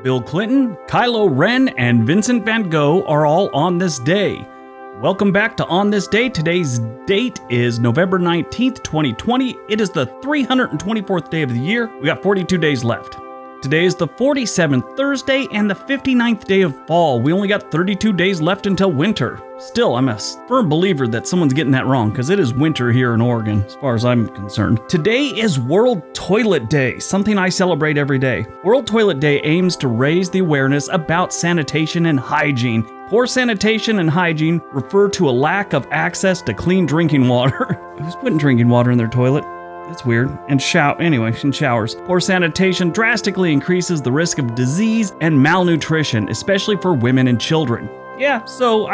Bill Clinton, Kylo Ren, and Vincent van Gogh are all on this day. Welcome back to On This Day. Today's date is November 19th, 2020. It is the 324th day of the year. We got 42 days left. Today is the 47th Thursday and the 59th day of fall. We only got 32 days left until winter. Still, I'm a firm believer that someone's getting that wrong because it is winter here in Oregon, as far as I'm concerned. Today is World Toilet Day, something I celebrate every day. World Toilet Day aims to raise the awareness about sanitation and hygiene. Poor sanitation and hygiene refer to a lack of access to clean drinking water. Who's putting drinking water in their toilet? That's weird. And in showers. Poor sanitation drastically increases the risk of disease and malnutrition, especially for women and children. Yeah, so,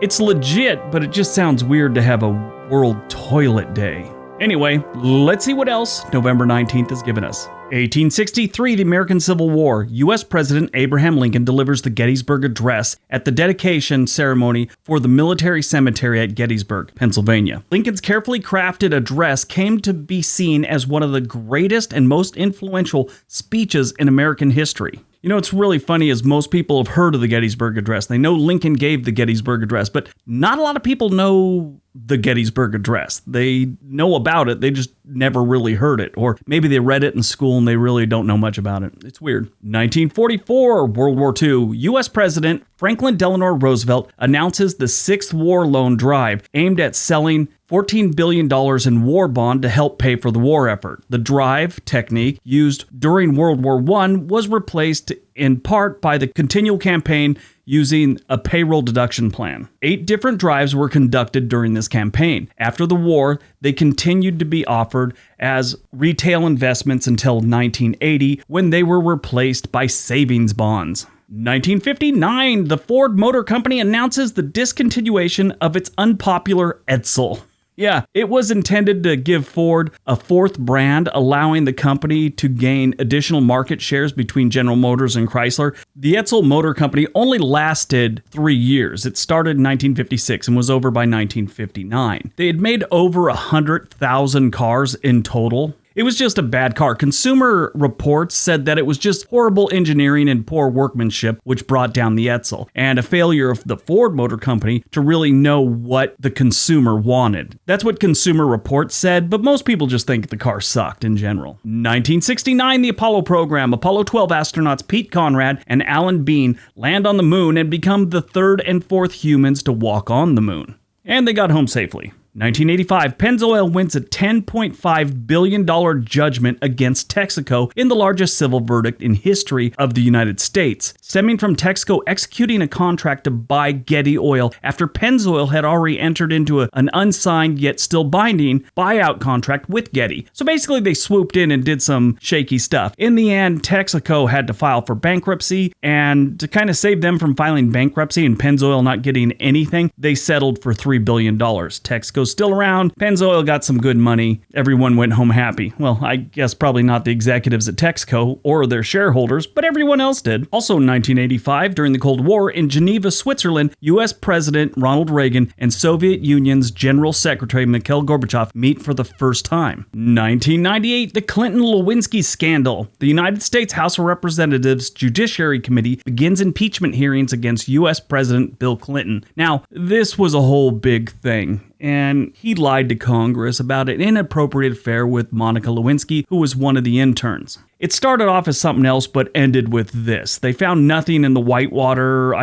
it's legit, but it just sounds weird to have a World Toilet Day. Anyway, let's see what else November 19th has given us. 1863, the American Civil War. U.S. President Abraham Lincoln delivers the Gettysburg Address at the dedication ceremony for the military cemetery at Gettysburg, Pennsylvania. Lincoln's carefully crafted address came to be seen as one of the greatest and most influential speeches in American history. You know, what's really funny is most people have heard of the Gettysburg Address. They know Lincoln gave the Gettysburg Address, but not a lot of people know the Gettysburg Address. They know about it, they just never really heard it. Or maybe they read it in school and they really don't know much about it. It's weird. 1944, World War II. U.S. President Franklin Delano Roosevelt announces the Sixth War Loan Drive, aimed at selling $14 billion in war bond to help pay for the war effort. The drive technique used during World War I was replaced in part by the continual campaign using a payroll deduction plan. 8 different drives were conducted during this campaign. After the war, they continued to be offered as retail investments until 1980, when they were replaced by savings bonds. 1959, the Ford Motor Company announces the discontinuation of its unpopular Edsel. Yeah, it was intended to give Ford a fourth brand, allowing the company to gain additional market shares between General Motors and Chrysler. The Edsel Motor Company only lasted 3 years. It started in 1956 and was over by 1959. They had made over 100,000 cars in total. It was just a bad car. Consumer Reports said that it was just horrible engineering and poor workmanship, which brought down the Edsel, and a failure of the Ford Motor Company to really know what the consumer wanted. That's what Consumer Reports said, but most people just think the car sucked in general. 1969, the Apollo program. Apollo 12 astronauts Pete Conrad and Alan Bean land on the moon and become the 3rd and 4th humans to walk on the moon. And they got home safely. 1985, Pennzoil wins a $10.5 billion judgment against Texaco in the largest civil verdict in history of the United States, stemming from Texaco executing a contract to buy Getty Oil after Pennzoil had already entered into an unsigned yet still binding buyout contract with Getty. So basically they swooped in and did some shaky stuff. In the end, Texaco had to file for bankruptcy, and to kind of save them from filing bankruptcy and Pennzoil not getting anything, they settled for $3 billion. Texaco's still around. Pennzoil got some good money. Everyone went home happy. Well, I guess probably not the executives at Texaco or their shareholders, but everyone else did. Also in 1985, during the Cold War, in Geneva, Switzerland, U.S. President Ronald Reagan and Soviet Union's General Secretary Mikhail Gorbachev meet for the first time. 1998, the Clinton-Lewinsky scandal. The United States House of Representatives Judiciary Committee begins impeachment hearings against U.S. President Bill Clinton. Now, this was a whole big thing, and he lied to Congress about an inappropriate affair with Monica Lewinsky, who was one of the interns. It started off as something else, but ended with this. They found nothing in the Whitewater,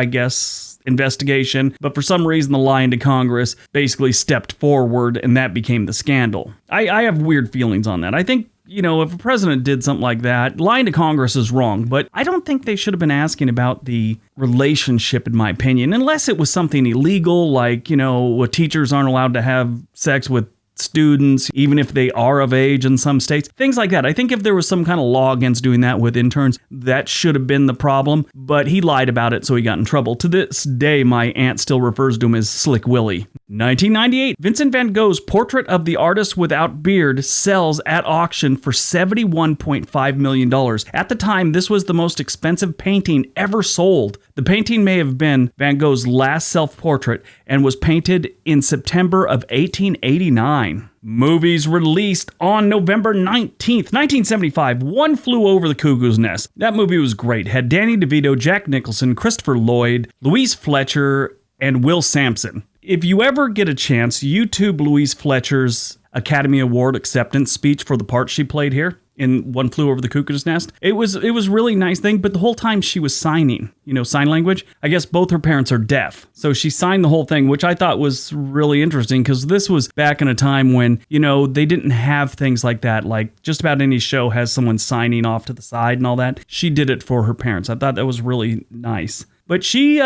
investigation, but for some reason the lying to Congress basically stepped forward, and that became the scandal. I have weird feelings on that. I think, if a president did something like that, lying to Congress is wrong, but I don't think they should have been asking about the relationship, in my opinion, unless it was something illegal, like, teachers aren't allowed to have sex with students, even if they are of age in some states, things like that. I think if there was some kind of law against doing that with interns, that should have been the problem, but he lied about it, so he got in trouble. To this day, my aunt still refers to him as Slick Willie. 1998, Vincent van Gogh's Portrait of the Artist Without Beard sells at auction for $71.5 million. At the time, this was the most expensive painting ever sold. The painting may have been Van Gogh's last self-portrait and was painted in September of 1889. 9. Movies released on November 19th, 1975. One Flew Over the Cuckoo's Nest. That movie was great. Had Danny DeVito, Jack Nicholson, Christopher Lloyd, Louise Fletcher, and Will Sampson. If you ever get a chance, YouTube Louise Fletcher's Academy Award acceptance speech for the part she played here in One Flew Over the Cuckoo's Nest. It was really nice thing, but the whole time she was signing, sign language. I guess both her parents are deaf. So she signed the whole thing, which I thought was really interesting because this was back in a time when, they didn't have things like that. Like just about any show has someone signing off to the side and all that. She did it for her parents. I thought that was really nice. But she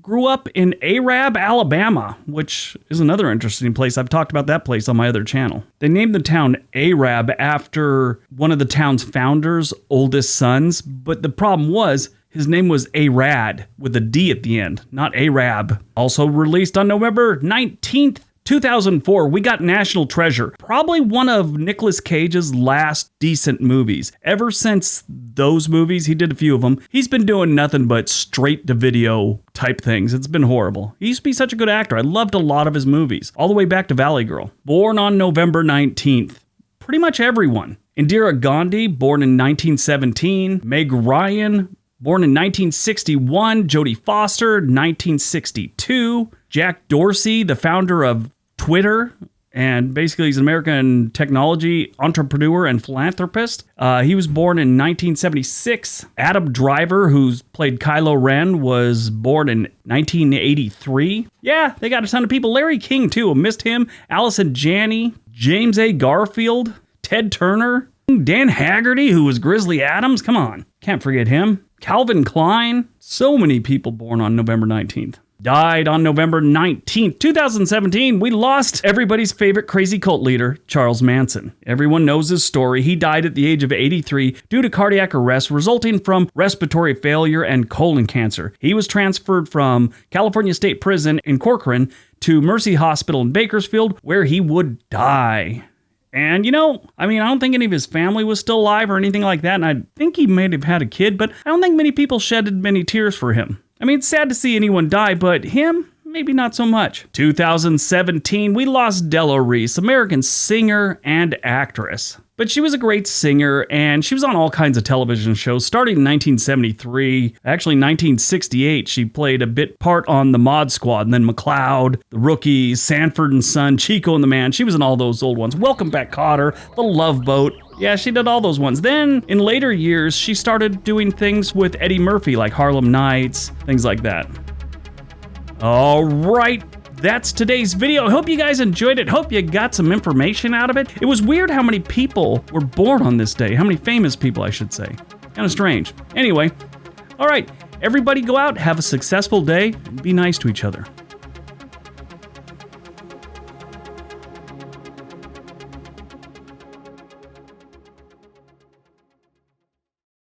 grew up in Arab, Alabama, which is another interesting place. I've talked about that place on my other channel. They named the town Arab after one of the town's founders' oldest sons, but the problem was his name was Arad with a D at the end, not Arab. Also released on November 19th, 2004, we got National Treasure, probably one of Nicolas Cage's last decent movies. Ever since those movies, he did a few of them, he's been doing nothing but straight-to-video type things. It's been horrible. He used to be such a good actor. I loved a lot of his movies, all the way back to Valley Girl. Born on November 19th. Pretty much everyone. Indira Gandhi, born in 1917. Meg Ryan, born in 1961. Jodie Foster, 1962. Jack Dorsey, the founder of Twitter, and basically he's an American technology entrepreneur and philanthropist. He was born in 1976. Adam Driver, who's played Kylo Ren, was born in 1983. Yeah, they got a ton of people. Larry King, too. Missed him. Allison Janney, James A. Garfield, Ted Turner, Dan Haggerty, who was Grizzly Adams. Come on, can't forget him. Calvin Klein. So many people born on November 19th. Died on November 19th, 2017. We lost everybody's favorite crazy cult leader, Charles Manson. Everyone knows his story. He died at the age of 83 due to cardiac arrest resulting from respiratory failure and colon cancer. He was transferred from California State Prison in Corcoran to Mercy Hospital in Bakersfield, where he would die. And, I don't think any of his family was still alive or anything like that, and I think he may have had a kid, but I don't think many people shedded many tears for him. It's sad to see anyone die, but him, maybe not so much. 2017, we lost Della Reese, American singer and actress. But she was a great singer, and she was on all kinds of television shows, starting in 1973. Actually, 1968, she played a bit part on The Mod Squad, and then McCloud, The Rookie, Sanford and Son, Chico and the Man. She was in all those old ones. Welcome Back, Kotter, The Love Boat. Yeah, she did all those ones. Then, in later years, she started doing things with Eddie Murphy, like Harlem Nights, things like that. All right. That's today's video. I hope you guys enjoyed it. Hope you got some information out of it. It was weird how many people were born on this day. How many famous people, I should say. Kind of strange. Anyway, all right. Everybody go out, have a successful day, and be nice to each other.